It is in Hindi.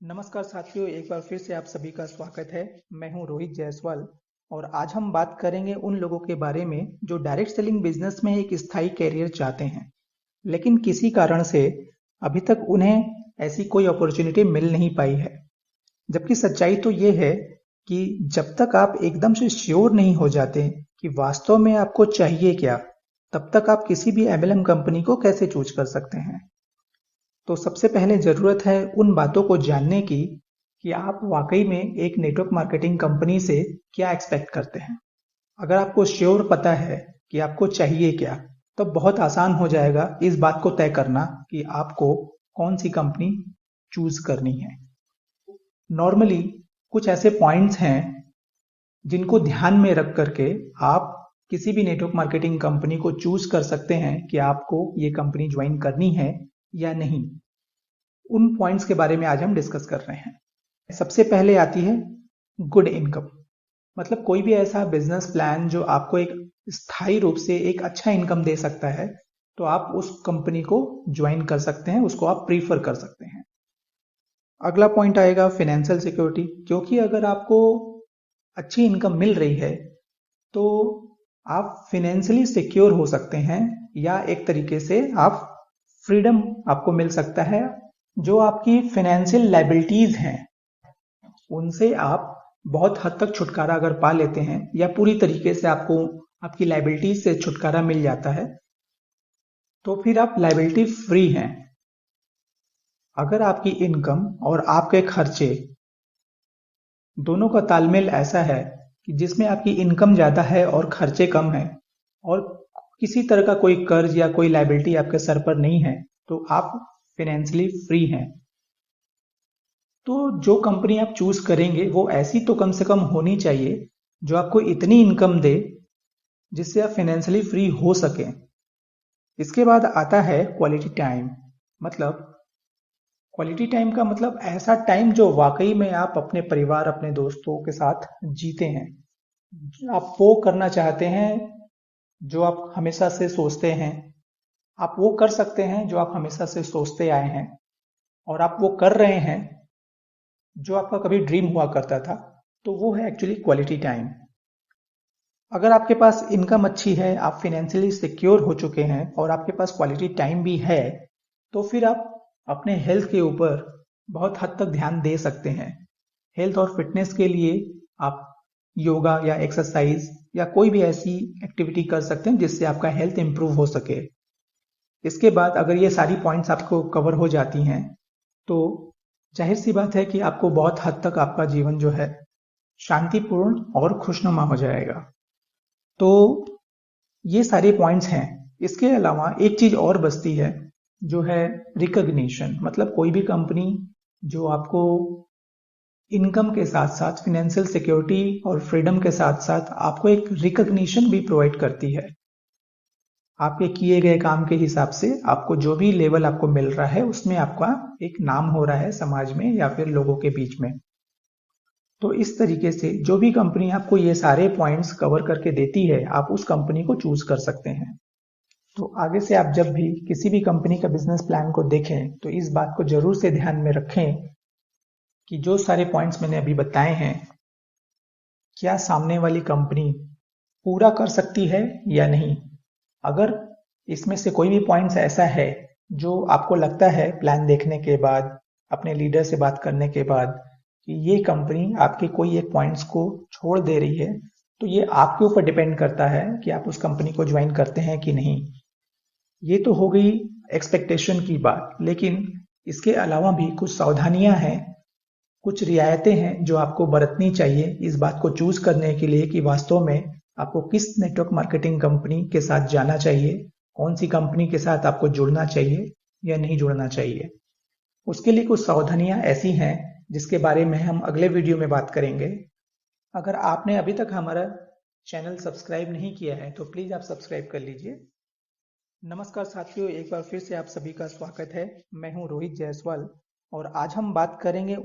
नमस्कार साथियों, एक बार फिर से आप सभी का स्वागत है। मैं हूं रोहित जायसवाल और आज हम बात करेंगे उन लोगों के बारे में जो डायरेक्ट सेलिंग बिजनेस में एक स्थायी कैरियर चाहते हैं, लेकिन किसी कारण से अभी तक उन्हें ऐसी कोई अपॉर्चुनिटी मिल नहीं पाई है। जबकि सच्चाई तो ये है कि जब तक आप एकदम से श्योर नहीं हो जाते कि वास्तव में आपको चाहिए क्या, तब तक आप किसी भी एमएलएम कंपनी को कैसे चूज कर सकते हैं। तो सबसे पहले ज़रूरत है उन बातों को जानने की कि आप वाकई में एक नेटवर्क मार्केटिंग कंपनी से क्या एक्सपेक्ट करते हैं। अगर आपको श्योर पता है कि आपको चाहिए क्या, तो बहुत आसान हो जाएगा इस बात को तय करना कि आपको कौन सी कंपनी चूज करनी है। नॉर्मली कुछ ऐसे पॉइंट्स हैं जिनको ध्यान में रख करके आप किसी भी नेटवर्क मार्केटिंग कंपनी को चूज कर सकते हैं कि आपको ये कंपनी ज्वाइन करनी है या नहीं। उन पॉइंट्स के बारे में आज हम डिस्कस कर रहे हैं। सबसे पहले आती है गुड इनकम। मतलब कोई भी ऐसा बिजनेस प्लान जो आपको एक स्थायी रूप से एक अच्छा इनकम दे सकता है, तो आप उस कंपनी को ज्वाइन कर सकते हैं, उसको आप प्रीफर कर सकते हैं। अगला पॉइंट आएगा फाइनेंशियल सिक्योरिटी, क्योंकि अगर आपको अच्छी इनकम मिल रही है तो आप फाइनेंशियली सिक्योर हो सकते हैं, या एक तरीके से आप फ्रीडम आपको मिल सकता है। जो आपकी फाइनेंशियल लायबिलिटीज हैं उनसे आप बहुत हद तक छुटकारा अगर पा लेते हैं, या पूरी तरीके से आपको आपकी लायबिलिटीज से छुटकारा मिल जाता है, तो फिर आप लायबिलिटी फ्री हैं। अगर आपकी इनकम और आपके खर्चे दोनों का तालमेल ऐसा है कि जिसमें आपकी इनकम ज्यादा है और खर्चे कम है, और किसी तरह का कोई कर्ज या कोई लायबिलिटी आपके सर पर नहीं है, तो आप फाइनेंशियली फ्री हैं। तो जो कंपनी आप चूज करेंगे वो ऐसी तो कम से कम होनी चाहिए जो आपको इतनी इनकम दे जिससे आप फाइनेंशियली फ्री हो सके। इसके बाद आता है क्वालिटी टाइम। मतलब क्वालिटी टाइम का मतलब ऐसा टाइम जो वाकई में आप अपने परिवार, अपने दोस्तों के साथ जीते हैं। आप वो करना चाहते हैं जो आप हमेशा से सोचते हैं, आप वो कर सकते हैं जो आप हमेशा से सोचते आए हैं, और आप वो कर रहे हैं जो आपका कभी ड्रीम हुआ करता था। तो वो है एक्चुअली क्वालिटी टाइम। अगर आपके पास इनकम अच्छी है, आप फाइनेंशियली सिक्योर हो चुके हैं और आपके पास क्वालिटी टाइम भी है, तो फिर आप अपने हेल्थ के ऊपर बहुत हद तक ध्यान दे सकते हैं। हेल्थ और फिटनेस के लिए आप योगा या एक्सरसाइज या कोई भी ऐसी एक्टिविटी कर सकते हैं जिससे आपका हेल्थ इंप्रूव हो सके। इसके बाद अगर ये सारी पॉइंट्स आपको कवर हो जाती हैं, तो जाहिर सी बात है कि आपको बहुत हद तक आपका जीवन जो है शांतिपूर्ण और खुशनुमा हो जाएगा। तो ये सारे पॉइंट्स हैं। इसके अलावा एक चीज और बचती है जो है रिकॉग्निशन। मतलब कोई भी कंपनी जो आपको इनकम के साथ साथ फाइनेंशियल सिक्योरिटी और फ्रीडम के साथ साथ आपको एक रिकॉग्निशन भी प्रोवाइड करती है। आपके किए गए काम के हिसाब से आपको जो भी लेवल आपको मिल रहा है उसमें आपका एक नाम हो रहा है समाज में या फिर लोगों के बीच में। तो इस तरीके से जो भी कंपनी आपको ये सारे पॉइंट्स कवर करके देती है, आप उस कंपनी को चूज कर सकते हैं। तो आगे से आप जब भी किसी भी कंपनी का बिजनेस प्लान को देखें, तो इस बात को जरूर से ध्यान में रखें कि जो सारे पॉइंट्स मैंने अभी बताए हैं, क्या सामने वाली कंपनी पूरा कर सकती है या नहीं। अगर इसमें से कोई भी पॉइंट्स ऐसा है जो आपको लगता है प्लान देखने के बाद, अपने लीडर से बात करने के बाद, कि ये कंपनी आपके कोई एक पॉइंट्स को छोड़ दे रही है, तो ये आपके ऊपर डिपेंड करता है कि आप उस कंपनी को ज्वाइन करते हैं कि नहीं। ये तो हो गई एक्सपेक्टेशन की बात, लेकिन इसके अलावा भी कुछ सावधानियां हैं, कुछ रियायतें हैं जो आपको बरतनी चाहिए इस बात को चूज करने के लिए कि वास्तव में आपको किस नेटवर्क मार्केटिंग कंपनी के साथ जाना चाहिए, कौन सी कंपनी के साथ आपको जुड़ना चाहिए या नहीं जुड़ना चाहिए। उसके लिए कुछ सावधानियां ऐसी हैं जिसके बारे में हम अगले वीडियो में बात करेंगे। अगर आपने अभी तक हमारा चैनल सब्सक्राइब नहीं किया है तो प्लीज आप सब्सक्राइब कर लीजिए। नमस्कार साथियों, एक बार फिर से आप सभी का स्वागत है। मैं हूं रोहित जायसवाल और आज हम बात करेंगे उन